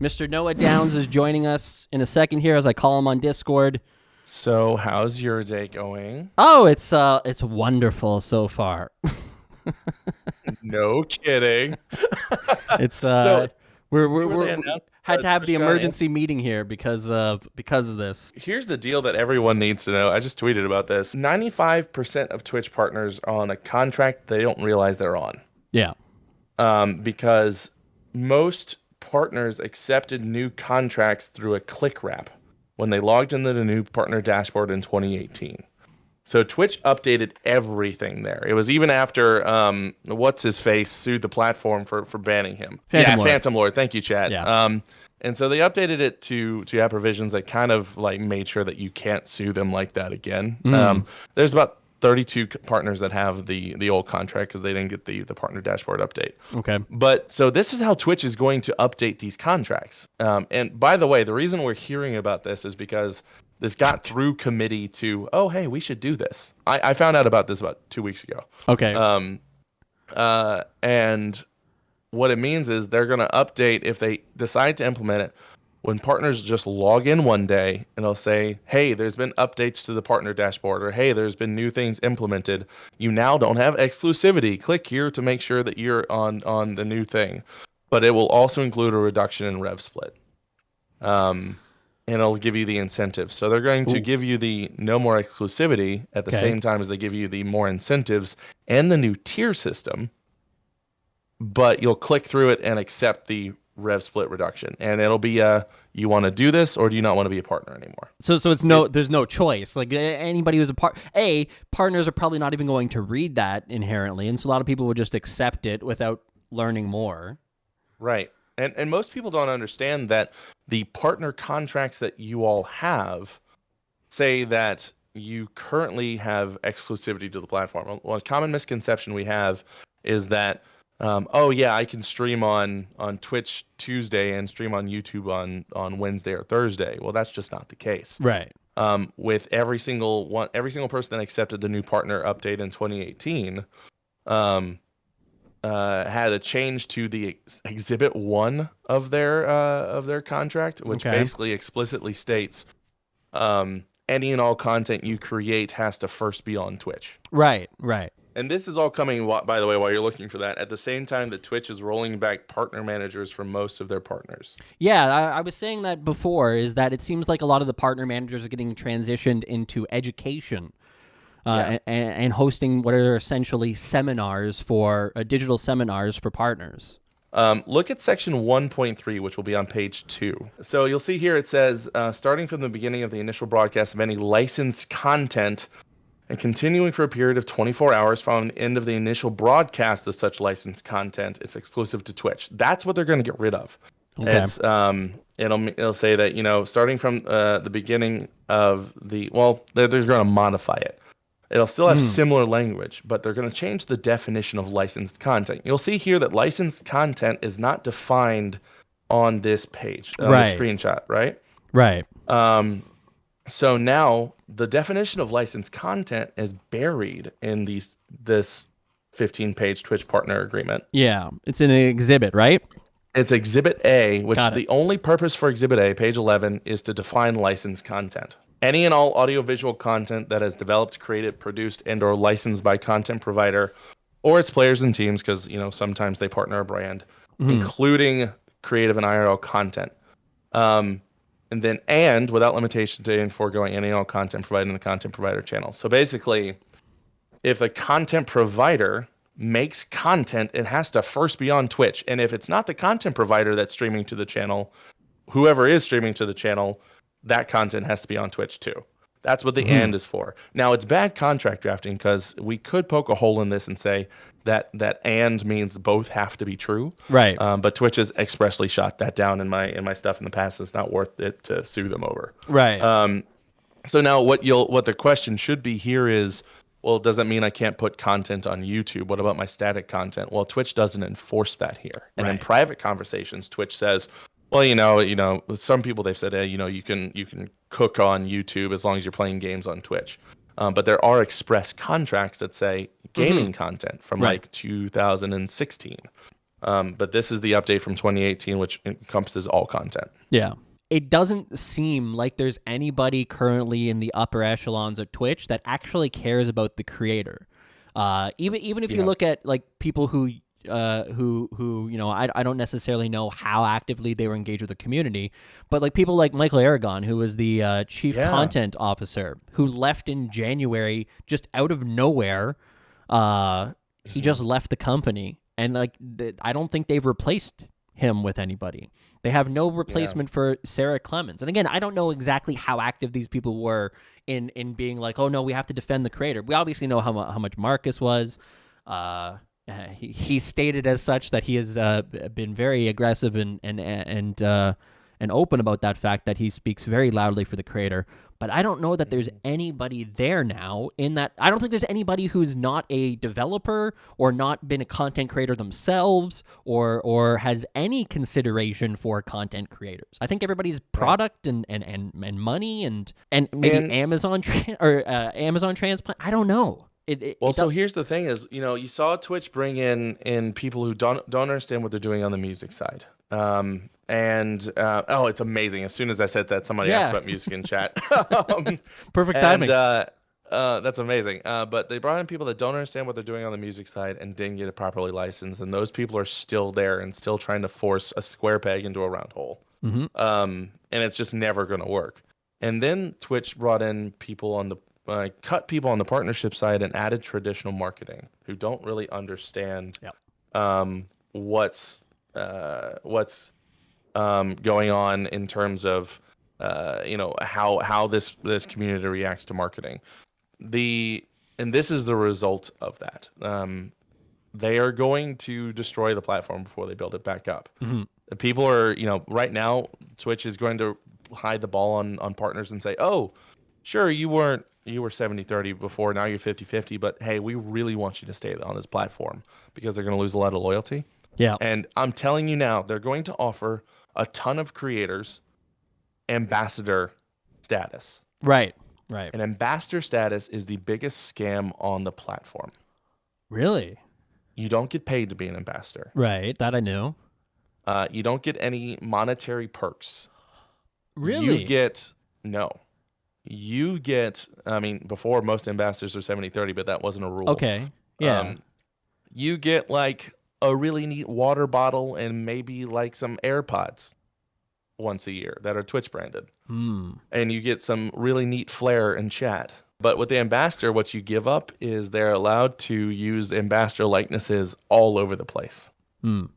Mr. Noah Downs is joining us in a second here as I call him on Discord. So, how's your day going? Oh, it's wonderful so far. No kidding. It's So, we're had to have the emergency meeting here because of this. Here's the deal that everyone needs to know. I just tweeted about this. 95% of Twitch partners are on a contract they don't realize they're on. Yeah. Because most partners accepted new contracts through a click wrap when they logged into the new partner dashboard in 2018. So Twitch updated everything there. It was even after what's his face sued the platform for banning him. Phantom Lord. Thank you, Chad. Yeah. And so they updated it to have provisions that kind of like made sure that you can't sue them like that again. There's about 32 partners that have the old contract because they didn't get the partner dashboard update. Okay. But so this is how Twitch is going to update these contracts. And by the way, the reason we're hearing about this is because this got through committee to, oh, hey, we should do this. I found out about this about 2 weeks ago. Okay. And what it means is they're going to update if they decide to implement it when partners just log in one day and they'll say, hey, there's been updates to the partner dashboard, or hey, there's been new things implemented. You now don't have exclusivity. Click here to make sure that you're on the new thing. But it will also include a reduction in rev split. And it'll give you the incentives. So they're going to give you the no more exclusivity at the same time as they give you the more incentives and the new tier system. But you'll click through it and accept the rev split reduction. And it'll be you want to do this or do you not want to be a partner anymore? So it's there's no choice. Like anybody who's partners are probably not even going to read that inherently. And so a lot of people would just accept it without learning more. Right. And most people don't understand that the partner contracts that you all have say that you currently have exclusivity to the platform. Well, a common misconception we have is that, I can stream on Twitch Tuesday and stream on YouTube on Wednesday or Thursday. Well, that's just not the case. Right. With every single person that accepted the new partner update in 2018, had a change to the Exhibit 1 of their contract, which basically explicitly states any and all content you create has to first be on Twitch. Right. And this is all coming, by the way, while you're looking for that, at the same time that Twitch is rolling back partner managers for most of their partners. Yeah, I was saying that before, is that it seems like a lot of the partner managers are getting transitioned into education. And hosting what are essentially seminars for digital seminars for partners. Look at section 1.3, which will be on page 2. So you'll see here it says, starting from the beginning of the initial broadcast of any licensed content and continuing for a period of 24 hours following the end of the initial broadcast of such licensed content, it's exclusive to Twitch. That's what they're going to get rid of. Okay. It's it'll say that, starting from the beginning of they're going to modify it. It'll still have similar language, but they're going to change the definition of licensed content. You'll see here that licensed content is not defined on this page, on the screenshot, right? Right. So now the definition of licensed content is buried in this 15-page Twitch partner agreement. Yeah, it's in an exhibit, right? It's Exhibit A, which the only purpose for Exhibit A, page 11, is to define licensed content. Any and all audiovisual content that is developed, created, produced, and or licensed by content provider or its players and teams, because sometimes they partner a brand, including creative and IRL content. And then without limitation to and foregoing any and all content provided in the content provider channel. So basically, if a content provider makes content, it has to first be on Twitch. And if it's not the content provider that's streaming to the channel, whoever is streaming to the channel, that content has to be on Twitch too. That's what the and is for. Now, it's bad contract drafting because we could poke a hole in this and say that and means both have to be true. Right. But Twitch has expressly shot that down in my stuff in the past. It's not worth it to sue them over. Right. So now what the question should be here is, well, does that mean I can't put content on YouTube? What about my static content? Well, Twitch doesn't enforce that here. And in private conversations, Twitch says, well, some people they've said, hey, you can cook on YouTube as long as you're playing games on Twitch. But there are express contracts that say gaming content from like 2016. But this is the update from 2018, which encompasses all content. Yeah. It doesn't seem like there's anybody currently in the upper echelons of Twitch that actually cares about the creator. Even if you look at like people who I don't necessarily know how actively they were engaged with the community, but like people like Michael Aragon, who was the chief content officer, who left in January just out of nowhere. He just left the company, and like I don't think they've replaced him with anybody. They have no replacement for Sarah Clemens. And again, I don't know exactly how active these people were in being like, oh no, we have to defend the creator. We obviously know how much Marcus was. He stated as such that he has been very aggressive and open about that fact that he speaks very loudly for the creator. But I don't know that there's anybody there now in that. I don't think there's anybody who's not a developer or not been a content creator themselves or has any consideration for content creators. I think everybody's product and money and maybe Amazon Amazon transplant. I don't know. So here's the thing is, you saw Twitch bring in people who don't understand what they're doing on the music side. It's amazing. As soon as I said that, somebody asked about music in chat. Perfect timing. That's amazing. But they brought in people that don't understand what they're doing on the music side and didn't get it properly licensed. And those people are still there and still trying to force a square peg into a round hole. Mm-hmm. And it's just never going to work. And then Twitch brought in people on the cut people on the partnership side and added traditional marketing who don't really understand what's going on in terms of how this community reacts to marketing. And this is the result of that. They are going to destroy the platform before they build it back up. Mm-hmm. People are, right now Twitch is going to hide the ball on partners and say, oh, sure, you were 70-30 before, now you're 50-50, but hey, we really want you to stay on this platform because they're going to lose a lot of loyalty. Yeah. And I'm telling you now, they're going to offer a ton of creators ambassador status. Right. And ambassador status is the biggest scam on the platform. Really? You don't get paid to be an ambassador. Right. That I knew. You don't get any monetary perks. Really? You get, before most ambassadors are 70-30, but that wasn't a rule. Okay. Yeah. You get like a really neat water bottle and maybe like some AirPods once a year that are Twitch branded. And you get some really neat flair in chat. But with the ambassador, what you give up is they're allowed to use ambassador likenesses all over the place. Can't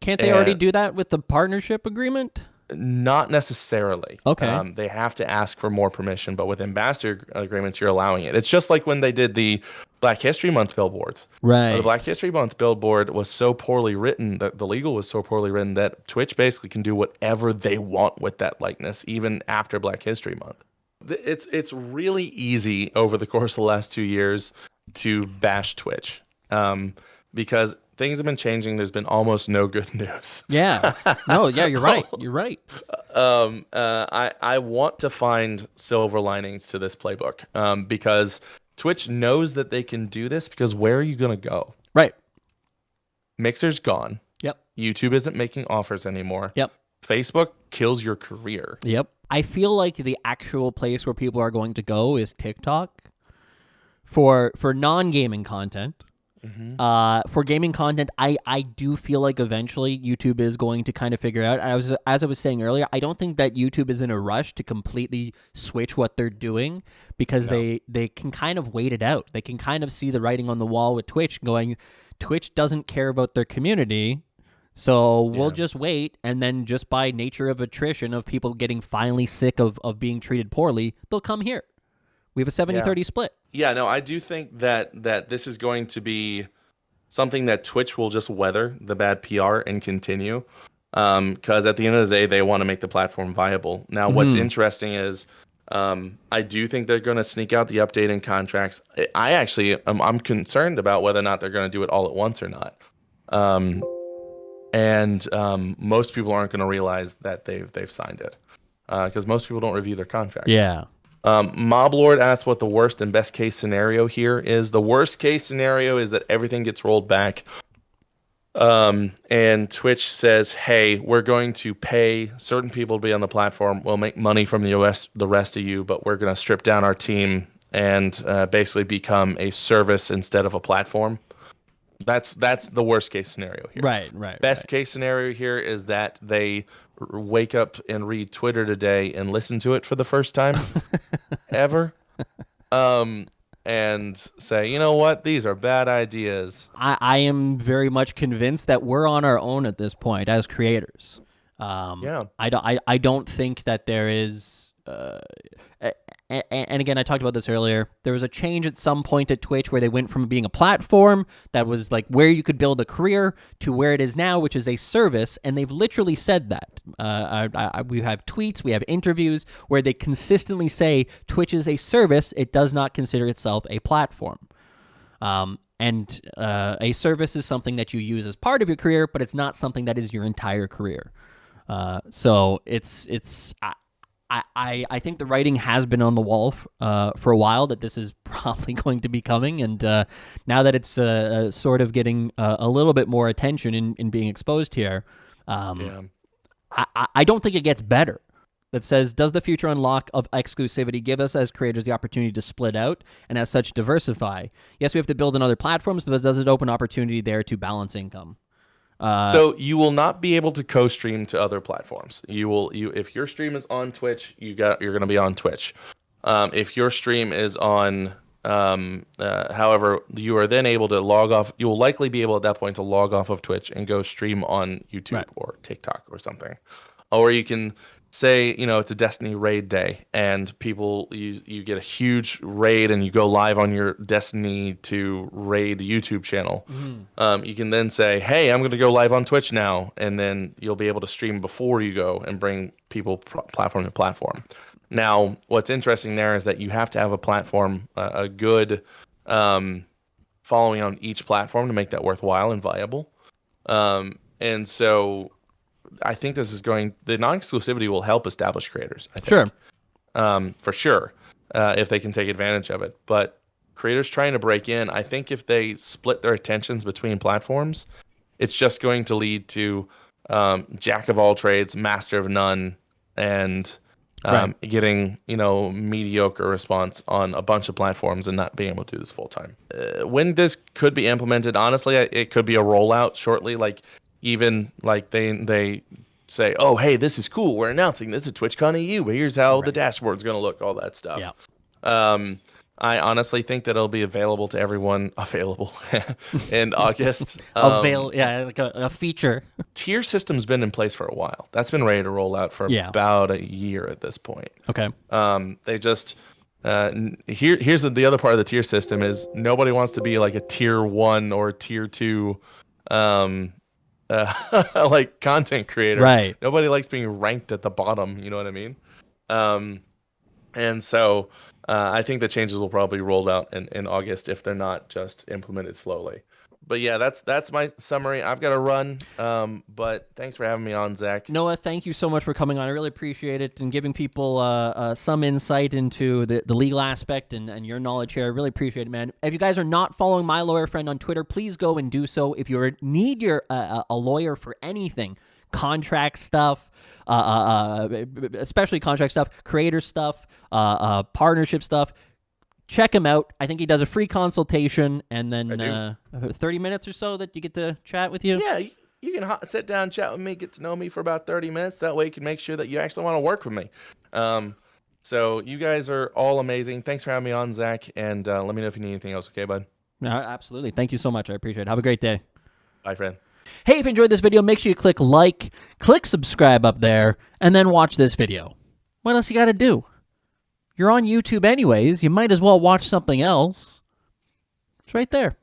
they already do that with the partnership agreement? Not necessarily. Okay. They have to ask for more permission, but with ambassador agreements, you're allowing it. It's just like when they did the Black History Month billboards. Right. The Black History Month billboard was so poorly written, the legal was so poorly written that Twitch basically can do whatever they want with that likeness, even after Black History Month. It's really easy over the course of the last 2 years to bash Twitch because things have been changing. There's been almost no good news. Yeah. No, yeah, you're right. You're right. I want to find silver linings to this playbook because Twitch knows that they can do this because where are you going to go? Right. Mixer's gone. Yep. YouTube isn't making offers anymore. Yep. Facebook kills your career. Yep. I feel like the actual place where people are going to go is TikTok for non-gaming content. Mm-hmm. For gaming content, I do feel like eventually YouTube is going to kind of figure out. As I was saying earlier, I don't think that YouTube is in a rush to completely switch what they're doing because they can kind of wait it out. They can kind of see the writing on the wall with Twitch going, Twitch doesn't care about their community, so we'll just wait. And then just by nature of attrition of people getting finally sick of being treated poorly, they'll come here. We have a 70-30 split. Yeah, no, I do think that this is going to be something that Twitch will just weather the bad PR and continue. Because at the end of the day, they want to make the platform viable. Now, what's interesting is I do think they're going to sneak out the update in contracts. I'm concerned about whether or not they're going to do it all at once or not. Most people aren't going to realize that they've signed it because most people don't review their contracts. Yeah. Moblord asked what the worst and best case scenario here is. The worst case scenario is that everything gets rolled back And Twitch says, hey, we're going to pay certain people to be on the platform. We'll make money from the rest of you, but we're going to strip down our team and basically become a service instead of a platform. That's the worst case scenario here. Right. Best case scenario here is that they wake up and read Twitter today and listen to it for the first time ever. And say, you know what, these are bad ideas. I am very much convinced that we're on our own at this point as creators. Yeah. I don't think that there is. And again, I talked about this earlier. There was a change at some point at Twitch where they went from being a platform that was like where you could build a career to where it is now, which is a service. And they've literally said that. We have tweets, we have interviews where they consistently say Twitch is a service. It does not consider itself a platform. And a service is something that you use as part of your career, but it's not something that is your entire career. So it's. I think the writing has been on the wall for a while that this is probably going to be coming, and now that it's sort of getting a little bit more attention in being exposed here, I don't think it gets better. That says, does the future unlock of exclusivity give us as creators the opportunity to split out and as such diversify? Yes, we have to build on other platforms, but does it open opportunity there to balance income? So you will not be able to co-stream to other platforms. If your stream is on Twitch, you're going to be on Twitch. If your stream is on, however, you are then able to log off. You will likely be able at that point to log off of Twitch and go stream on YouTube or TikTok or something. Or you can say, it's a Destiny raid day and you get a huge raid and you go live on your Destiny to raid YouTube channel. You can then say, hey, I'm going to go live on Twitch now. And then you'll be able to stream before you go and bring people platform to platform. Now, what's interesting there is that you have to have a platform, a good following on each platform to make that worthwhile and viable. And so I think the non-exclusivity will help establish creators. I think. Sure. For sure, if they can take advantage of it. But creators trying to break in, I think if they split their attentions between platforms, it's just going to lead to jack of all trades, master of none, and getting mediocre response on a bunch of platforms and not being able to do this full time. When this could be implemented, honestly, it could be a rollout shortly. Even like they say, oh, hey, this is cool. We're announcing this at TwitchCon EU. Here's how the dashboard's going to look, all that stuff. Yeah. I honestly think that it'll be available to everyone in August. Like a feature. Tier system's been in place for a while. That's been ready to roll out for about a year at this point. Okay. They just here's the other part of the tier system is nobody wants to be like a tier 1 or tier 2 like content creator. Right. Nobody likes being ranked at the bottom, you know what I mean? And so I think the changes will probably be rolled out in August if they're not just implemented slowly. But yeah, that's my summary. I've got to run, but thanks for having me on, Zach. Noah, thank you so much for coming on. I really appreciate it and giving people some insight into the legal aspect and your knowledge here. I really appreciate it, man. If you guys are not following MyLawyerFriend on Twitter, please go and do so. If you need a lawyer for anything, contract stuff, especially contract stuff, creator stuff, partnership stuff, check him out. I think he does a free consultation and then 30 minutes or so that you get to chat with you. Yeah, you can sit down, chat with me, get to know me for about 30 minutes. That way you can make sure that you actually want to work with me. So you guys are all amazing. Thanks for having me on, Zach. And let me know if you need anything else. Okay, bud? Absolutely. Thank you so much. I appreciate it. Have a great day. Bye, friend. Hey, if you enjoyed this video, make sure you click like, click subscribe up there, and then watch this video. What else you got to do? You're on YouTube anyways. You might as well watch something else. It's right there.